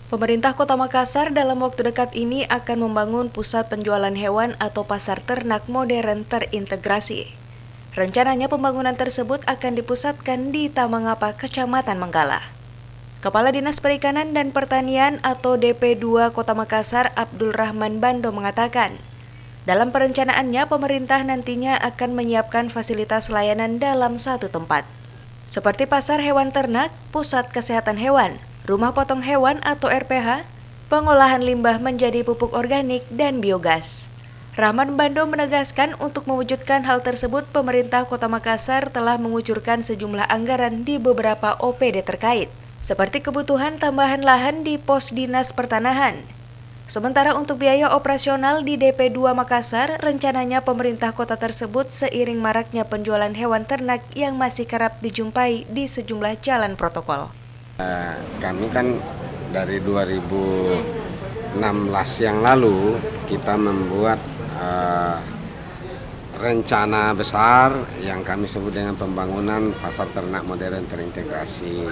Pemerintah Kota Makassar dalam waktu dekat ini akan membangun pusat penjualan hewan atau pasar ternak modern terintegrasi. Rencananya pembangunan tersebut akan dipusatkan di Tamangapa, Kecamatan Menggala. Kepala Dinas Perikanan dan Pertanian atau DP2 Kota Makassar, Abdul Rahman Bando mengatakan, dalam perencanaannya pemerintah nantinya akan menyiapkan fasilitas layanan dalam satu tempat, seperti pasar hewan ternak, pusat kesehatan hewan, rumah potong hewan atau RPH, pengolahan limbah menjadi pupuk organik dan biogas. Rahman Bando menegaskan untuk mewujudkan hal tersebut, pemerintah Kota Makassar telah mengucurkan sejumlah anggaran di beberapa OPD terkait, seperti kebutuhan tambahan lahan di pos dinas pertanahan. Sementara untuk biaya operasional di DP2 Makassar, rencananya pemerintah kota tersebut seiring maraknya penjualan hewan ternak yang masih kerap dijumpai di sejumlah jalan protokol. Kami kan dari 2016 yang lalu kita membuat rencana besar yang kami sebut dengan pembangunan pasar ternak modern terintegrasi.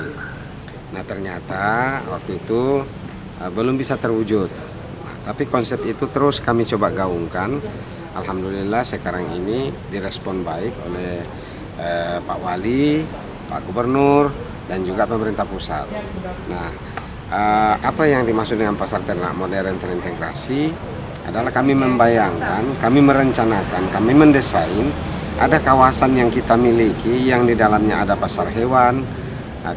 Nah ternyata waktu itu belum bisa terwujud. Tapi konsep itu terus kami coba gaungkan. Alhamdulillah sekarang ini direspon baik oleh Pak Wali, Pak Gubernur, dan juga pemerintah pusat. Nah, apa yang dimaksud dengan pasar ternak modern terintegrasi adalah kami membayangkan, kami merencanakan, kami mendesain ada kawasan yang kita miliki yang di dalamnya ada pasar hewan,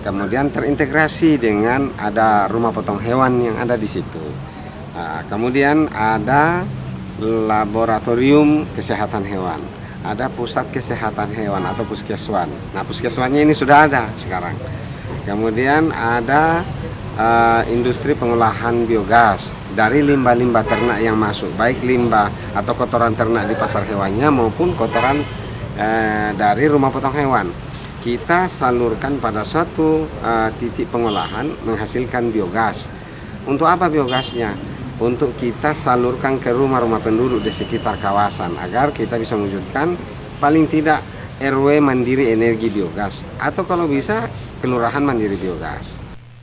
kemudian terintegrasi dengan ada rumah potong hewan yang ada di situ. Kemudian ada laboratorium kesehatan hewan, ada pusat kesehatan hewan atau puskeswan. Nah puskeswannya ini sudah ada sekarang. Kemudian ada industri pengolahan biogas dari limbah-limbah ternak yang masuk, baik limbah atau kotoran ternak di pasar hewannya maupun kotoran dari rumah potong hewan. Kita salurkan pada suatu titik pengolahan menghasilkan biogas. Untuk apa biogasnya? Untuk kita salurkan ke rumah-rumah penduduk di sekitar kawasan agar kita bisa mewujudkan paling tidak RW mandiri energi biogas atau kalau bisa kelurahan mandiri biogas.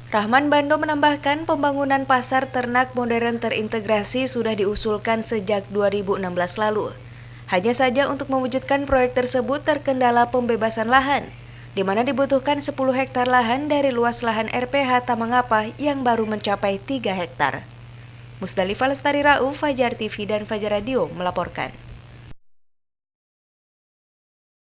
Rahman Bando menambahkan pembangunan pasar ternak modern terintegrasi sudah diusulkan sejak 2016 lalu. Hanya saja untuk mewujudkan proyek tersebut terkendala pembebasan lahan, di mana dibutuhkan 10 hektar lahan dari luas lahan RPH Tamangapa yang baru mencapai 3 hektar. Musdalifah Lestari Rauf, Fajar TV dan Fajar Radio melaporkan.